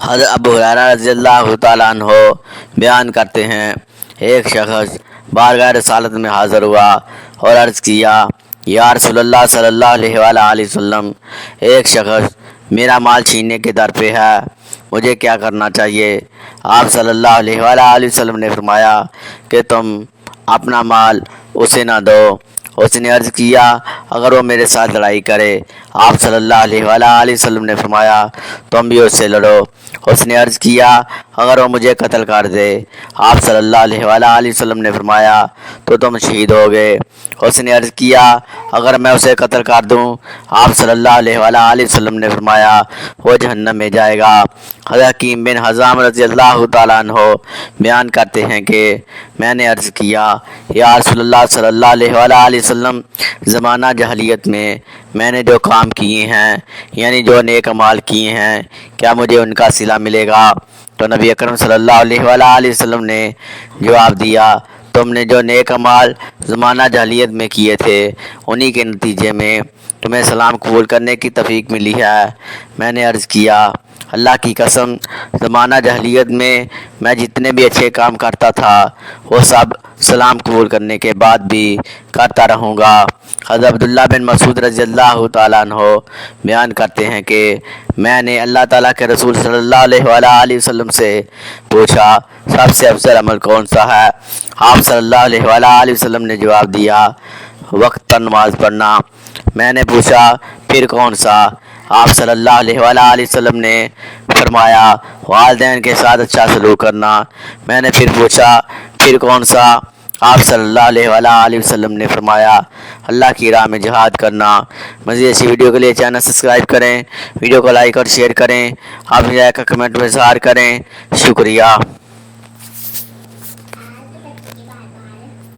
حضرت ابو ہریرہ رضی اللہ تعالیٰ عنہ بیان کرتے ہیں، ایک شخص بارگاہ رسالت میں حاضر ہوا اور عرض کیا، یا رسول اللہ صلی اللہ علیہ وآلہ وسلم، ایک شخص میرا مال چھیننے کے در پہ ہے، مجھے کیا کرنا چاہیے؟ آپ صلی اللہ علیہ وآلہ وسلم نے فرمایا کہ تم اپنا مال اسے نہ دو۔ اس نے عرض کیا، اگر وہ میرے ساتھ لڑائی کرے؟ آپ صلی اللہ علیہ وآلہ وسلم نے فرمایا، تم بھی اس سے لڑو۔ اس نے عرض کیا، اگر وہ مجھے قتل کر دے؟ آپ صلی اللہ علیہ وآلہ وسلم نے فرمایا، تو تم شہید ہوگے۔ اس نے عرض کیا، اگر میں اسے قتل کر دوں؟ آپ صلی اللہ علیہ وآلہ وسلم نے فرمایا، وہ جہنم میں جائے گا۔ حضرت حکیم بن حزام رضی اللہ تعالیٰ عنہ بیان کرتے ہیں کہ میں نے عرض کیا، یا رسول اللہ صلی اللہ علیہ وآلہ وسلم، زمانہ جاہلیت میں نے جو کام کیے ہیں، یعنی جو نیک اعمال کیے ہیں، کیا مجھے ان کا صلہ ملے گا؟ تو نبی اکرم صلی اللہ علیہ وآلہ وسلم نے جواب دیا، تم نے جو نیک اعمال زمانہ جاہلیت میں کیے تھے، انہی کے نتیجے میں تمہیں اسلام قبول کرنے کی توفیق ملی ہے۔ میں نے عرض کیا، اللہ کی قسم، زمانہ جاہلیت میں جتنے بھی اچھے کام کرتا تھا، وہ سب اسلام قبول کرنے کے بعد بھی کرتا رہوں گا۔ حضرت عبداللہ بن مسعود رضی اللہ تعالیٰ عنہ بیان کرتے ہیں کہ میں نے اللہ تعالیٰ کے رسول صلی اللہ علیہ وآلہ وسلم سے پوچھا، سب سے افضل عمل کون سا ہے؟ آپ صلی اللہ علیہ وآلہ وسلم نے جواب دیا، وقتاً نماز پڑھنا۔ میں نے پوچھا، پھر کون سا؟ آپ صلی اللہ علیہ وآلہ وسلم نے فرمایا، والدین کے ساتھ اچھا سلوک کرنا۔ میں نے پھر پوچھا، پھر کون سا؟ آپ صلی اللہ علیہ وآلہ وسلم نے فرمایا، اللہ کی راہ میں جہاد کرنا۔ مزید ایسی ویڈیو کے لیے چینل سبسکرائب کریں، ویڈیو کو لائک اور شیئر کریں، اپنی رائے کا کمنٹ میں اظہار کریں۔ شکریہ۔